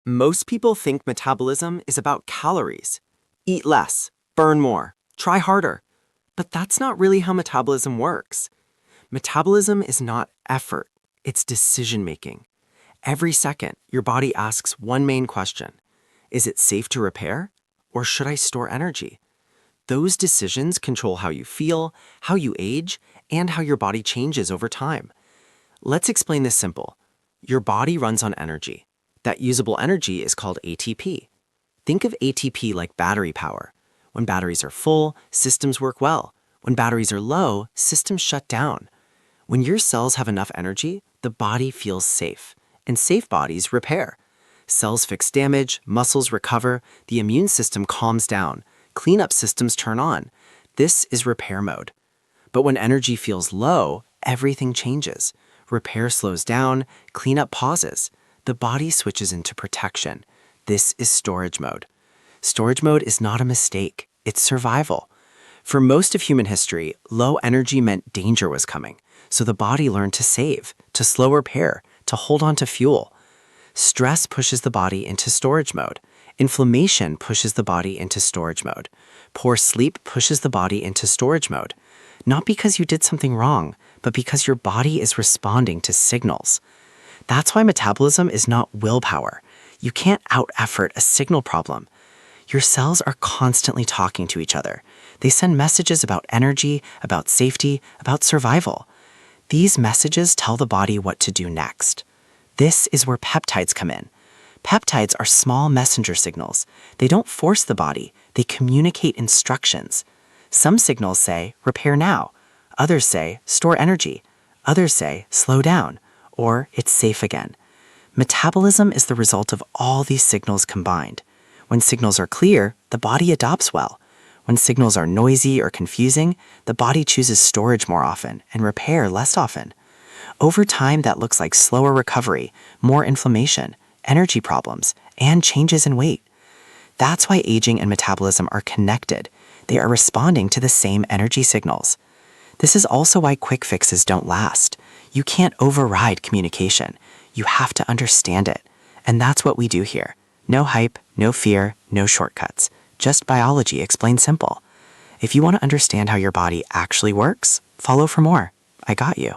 Most people think metabolism is about calories. Eat less, burn more, try harder. But that's not really how metabolism works. Metabolism is not effort, it's decision-making. Every second, your body asks one main question. Is it safe to repair, or should I store energy? Those decisions control how you feel, how you age, and how your body changes over time. Let's explain this simple. Your body runs on energy. That usable energy is called ATP. Think of ATP like battery power. When batteries are full, systems work well. When batteries are low, systems shut down. When your cells have enough energy, the body feels safe, and safe bodies repair. Cells fix damage, muscles recover, the immune system calms down, cleanup systems turn on. This is repair mode. But when energy feels low, everything changes. Repair slows down, cleanup pauses. The body switches into protection. This is storage mode. Storage mode is not a mistake, it's survival. For most of human history, low energy meant danger was coming, so the body learned to save, to slow repair, to hold on to fuel. Stress pushes the body into storage mode. Inflammation pushes the body into storage mode. Poor sleep pushes the body into storage mode. Not because you did something wrong, but because your body is responding to signals. That's why metabolism is not willpower. You can't out-effort a signal problem. Your cells are constantly talking to each other. They send messages about energy, about safety, about survival. These messages tell the body what to do next. This is where peptides come in. Peptides are small messenger signals. They don't force the body, they communicate instructions. Some signals say, repair now. Others say, store energy. Others say, slow down, or it's safe again. Metabolism is the result of all these signals combined. When signals are clear, the body adopts well. When signals are noisy or confusing, the body chooses storage more often and repair less often. Over time, that looks like slower recovery, more inflammation, energy problems, and changes in weight. That's why aging and metabolism are connected. They are responding to the same energy signals. This is also why quick fixes don't last. You can't override communication. You have to understand it. And that's what we do here. No hype, no fear, no shortcuts. Just biology explained simple. If you want to understand how your body actually works, follow for more. I got you.